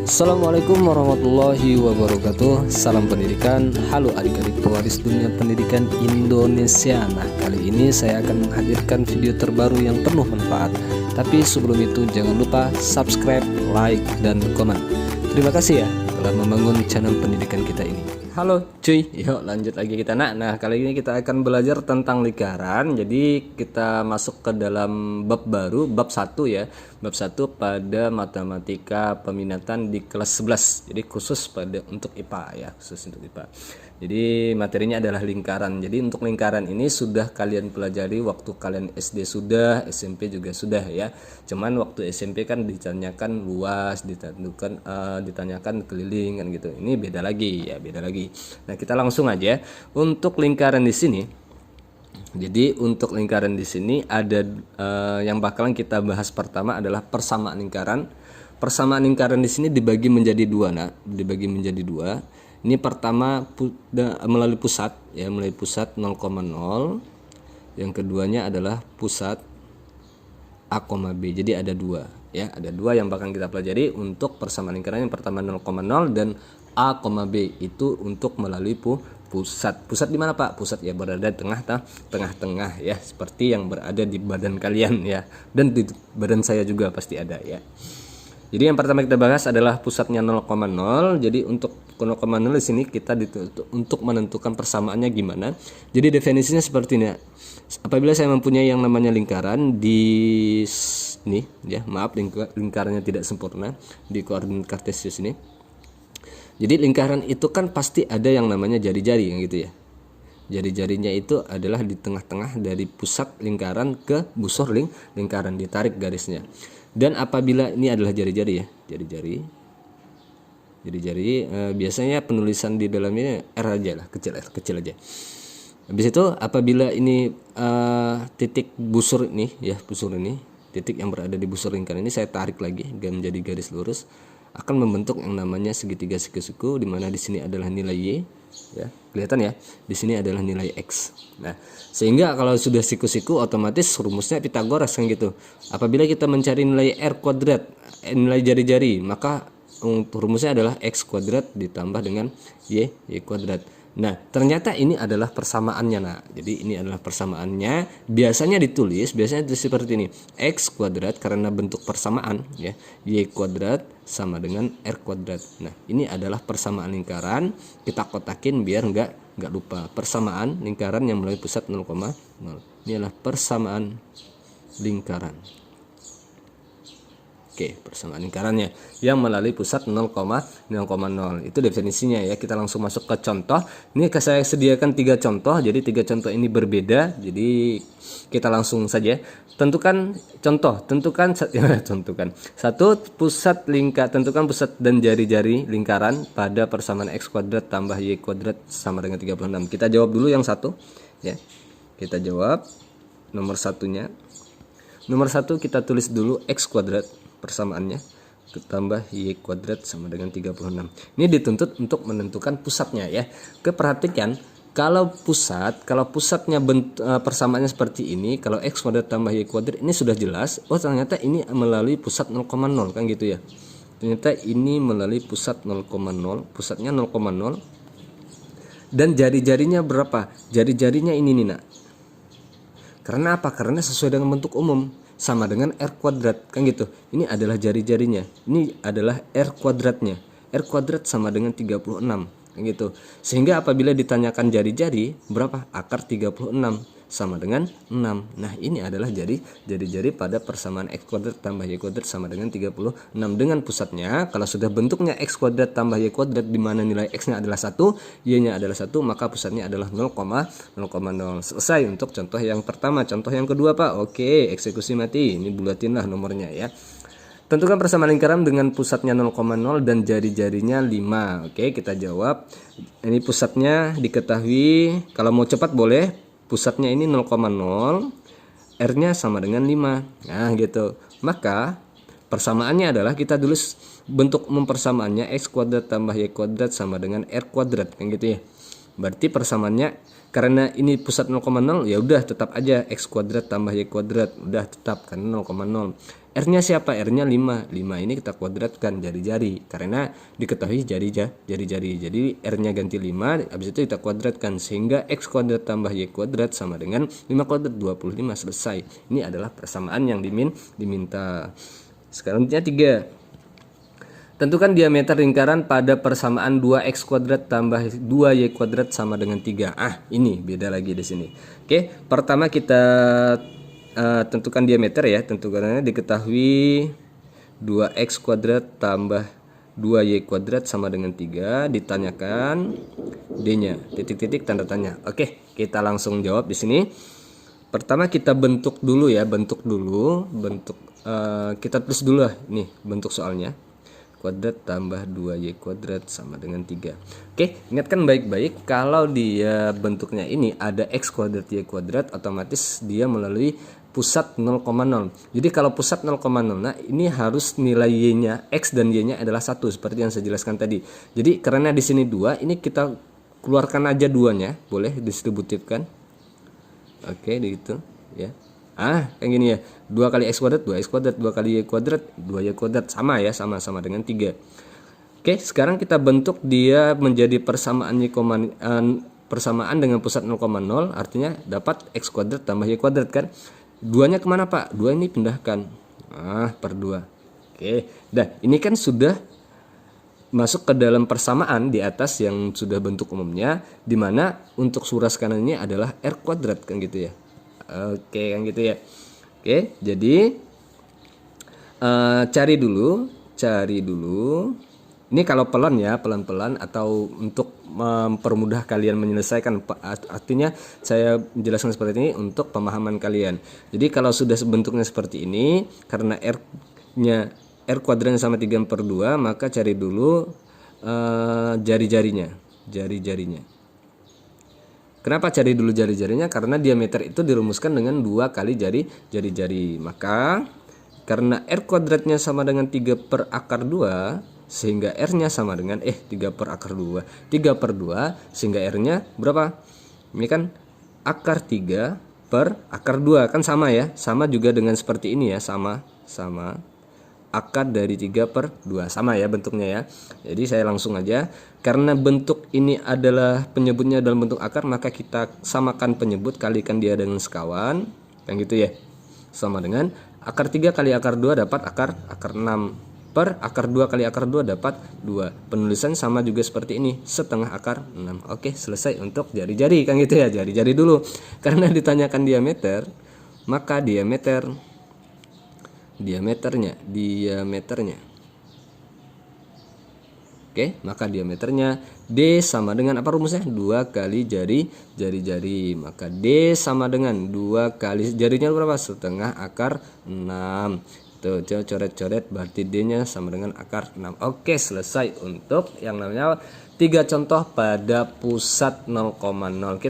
Assalamualaikum warahmatullahi wabarakatuh. Salam pendidikan. Halo adik-adik pewaris dunia pendidikan Indonesia. Nah, kali ini saya akan menghadirkan video terbaru yang penuh manfaat. Tapi sebelum itu jangan lupa subscribe, like, dan komen. Terima kasih ya telah membangun channel pendidikan kita ini. Halo cuy, yuk lanjut lagi kita. Nah kali ini kita akan belajar tentang lingkaran. Jadi kita masuk ke dalam bab baru, bab 1 ya. Bab 1 pada matematika peminatan di kelas 11. Jadi khusus untuk IPA ya, khusus untuk IPA. Jadi materinya adalah lingkaran. Jadi untuk lingkaran ini sudah kalian pelajari waktu kalian SD sudah, SMP juga sudah ya. Cuman waktu SMP kan ditanyakan luas, ditanyakan keliling kan gitu. Ini beda lagi ya, beda lagi. Nah, kita langsung aja untuk lingkaran di sini. Jadi untuk lingkaran di sini ada yang bakalan kita bahas pertama adalah persamaan lingkaran. Persamaan lingkaran di sini dibagi menjadi dua, dibagi menjadi dua. Ini pertama melalui pusat ya, melalui pusat 0,0. Yang keduanya adalah pusat A, B. Jadi ada dua ya, ada dua yang bakal kita pelajari untuk persamaan lingkaran. Yang pertama 0,0 dan A, B itu untuk melalui pusat. Pusat di mana Pak? Pusat ya berada tengah-tengah ya, seperti yang berada di badan kalian ya, dan di badan saya juga pasti ada ya. Jadi yang pertama kita bahas adalah pusatnya 0,0. Jadi untuk 0,0 di sini kita dituntut untuk menentukan persamaannya gimana. Jadi definisinya seperti ini. Apabila saya mempunyai yang namanya lingkaran di sini ya, maaf lingkarannya tidak sempurna di koordinat kartesius ini. Jadi lingkaran itu kan pasti ada yang namanya jari-jari yang gitu ya. Jari-jarinya itu adalah di tengah-tengah dari pusat lingkaran ke busur lingkaran, ditarik garisnya. Dan apabila ini adalah jari-jari ya, jari-jari, biasanya penulisan di dalamnya R aja lah, kecil aja. Habis itu apabila ini titik busur ini ya, busur ini, titik yang berada di busur lingkaran ini saya tarik lagi menjadi garis lurus, akan membentuk yang namanya segitiga siku-siku, di mana di sini adalah nilai Y ya, kelihatan ya, di sini adalah nilai X. Nah, sehingga kalau sudah siku-siku otomatis rumusnya Pitagoras kan gitu. Apabila kita mencari nilai R kuadrat, nilai jari-jari, maka rumusnya adalah X kuadrat ditambah dengan Y kuadrat. Nah, ternyata ini adalah persamaannya. Nah, jadi ini adalah persamaannya. Biasanya ditulis seperti ini. X kuadrat karena bentuk persamaan ya. Y kuadrat sama dengan R kuadrat. Nah, ini adalah persamaan lingkaran. Kita kotakin biar nggak lupa. Persamaan lingkaran yang melalui pusat 0,0. Ini adalah persamaan lingkaran. Oke, persamaan lingkarannya yang melalui pusat 0,0. Itu definisinya ya. Kita langsung masuk ke contoh. Ini saya sediakan 3 contoh. Jadi 3 contoh ini berbeda. Jadi kita langsung saja tentukan contoh. Tentukan satu pusat tentukan pusat dan jari-jari lingkaran pada persamaan X kuadrat tambah Y kuadrat sama dengan 36. Kita jawab dulu yang satu ya. Kita jawab nomor satunya. Nomor 1 kita tulis dulu X kuadrat persamaannya tambah Y kuadrat sama dengan 36. Ini dituntut untuk menentukan pusatnya ya. Perhatikan kalau pusatnya persamaannya seperti ini, kalau X kuadrat tambah Y kuadrat ini sudah jelas. Oh, ternyata ini melalui pusat 0,0 kan gitu ya. Ternyata ini melalui pusat 0,0, pusatnya 0,0. Dan jari-jarinya berapa? Jari-jarinya ini nih nak. Karena apa? Karena sesuai dengan bentuk umum, sama dengan R kuadrat kan gitu. Ini adalah jari-jarinya, ini adalah R kuadratnya. R kuadrat sama dengan 36 kan gitu. Sehingga apabila ditanyakan jari-jari berapa, akar 36 sama dengan 6. Nah, ini adalah jari-jari pada persamaan X kuadrat tambah Y kuadrat sama dengan 36 dengan pusatnya. Kalau sudah bentuknya X kuadrat tambah Y kuadrat di mana nilai X-nya adalah 1, Y-nya adalah 1, maka pusatnya adalah 0,0. Selesai untuk contoh yang pertama. Contoh yang kedua Pak. Oke, eksekusi mati. Ini bulatinlah nomornya ya. Tentukan persamaan lingkaran dengan pusatnya 0,0 dan jari-jarinya 5. Oke, kita jawab. Ini pusatnya diketahui, kalau mau cepat boleh. Pusatnya ini 0,0, R-nya sama dengan 5. Nah, gitu. Maka persamaannya adalah kita tulis bentuk umum persamaannya X kuadrat tambah Y kuadrat sama dengan R kuadrat kan gitu ya. Berarti persamaannya karena ini pusat 0,0 ya udah tetap aja x kuadrat tambah y kuadrat, udah tetap karena 0,0. R-nya siapa? R-nya 5. 5 ini kita kuadratkan jari-jari karena diketahui jari-jari. Jadi R-nya ganti 5, habis itu kita kuadratkan sehingga x kuadrat tambah y kuadrat sama dengan 5 kuadrat 25, selesai. Ini adalah persamaan yang diminta. Sekarangnya 3. Tentukan diameter lingkaran pada persamaan 2x kuadrat tambah 2y kuadrat sama dengan 3. Ini beda lagi di sini. Oke, pertama kita tentukan diameter ya. Tentukannya diketahui 2x kuadrat tambah 2y kuadrat sama dengan 3. Ditanyakan D-nya, titik-titik tanda tanya. Oke, kita langsung jawab di sini. Pertama kita bentuk dulu ya, kita tulis dulu lah nih bentuk soalnya. Kuadrat tambah 2y kuadrat sama dengan 3. Oke, ingatkan baik-baik kalau dia bentuknya ini ada x kuadrat y kuadrat, otomatis dia melalui pusat 0,0. Jadi kalau pusat 0,0, nah ini harus nilai y-nya, x dan y-nya adalah 1 seperti yang saya jelaskan tadi. Jadi karena di sini 2, ini kita keluarkan aja 2-nya, boleh distributifkan. Oke, gitu ya. Kayak gini ya, 2 kali x kuadrat 2x kuadrat, 2 kali y kuadrat 2y kuadrat, sama ya, sama dengan 3. Oke, sekarang kita bentuk dia menjadi persamaan persamaan dengan pusat 0,0, artinya dapat x kuadrat tambah y kuadrat kan. 2-nya kemana Pak? 2 ini pindahkan per 2. Oke, dah ini kan sudah masuk ke dalam persamaan di atas yang sudah bentuk umumnya, dimana untuk suras kanannya adalah r kuadrat kan gitu ya. Oke, kan gitu ya. Oke, jadi cari dulu. Ini kalau pelan-pelan atau untuk mempermudah kalian menyelesaikan, artinya saya menjelaskan seperti ini untuk pemahaman kalian. Jadi kalau sudah bentuknya seperti ini, karena R-nya R kuadratnya sama 3/2, maka cari dulu jari-jarinya. Kenapa cari dulu jari-jarinya? Karena diameter itu dirumuskan dengan 2 kali jari-jari. Maka karena R kuadratnya sama dengan 3/2, sehingga R-nya sama dengan 3/2. 3/2 sehingga R-nya berapa? Ini kan akar 3/2 kan sama ya. Sama juga dengan seperti ini ya, sama akar dari 3/2, sama ya bentuknya ya. Jadi saya langsung aja, karena bentuk ini adalah penyebutnya dalam bentuk akar, maka kita samakan penyebut, kalikan dia dengan sekawan, yang gitu ya. Sama dengan akar 3 kali akar 2 dapat akar 6 per akar 2 kali akar 2 dapat 2. Penulisan sama juga seperti ini, setengah akar 6. Oke, selesai untuk jari-jari kan gitu ya. Jari-jari dulu. Karena ditanyakan diameter, maka diameternya oke, maka diameternya D sama dengan apa rumusnya? 2 kali jari-jari. Maka D sama dengan 2 kali jarinya berapa? Setengah akar 6. Tuh, coret-coret, berarti D-nya sama dengan akar 6. Oke, selesai untuk yang namanya 3 contoh pada pusat 0,0.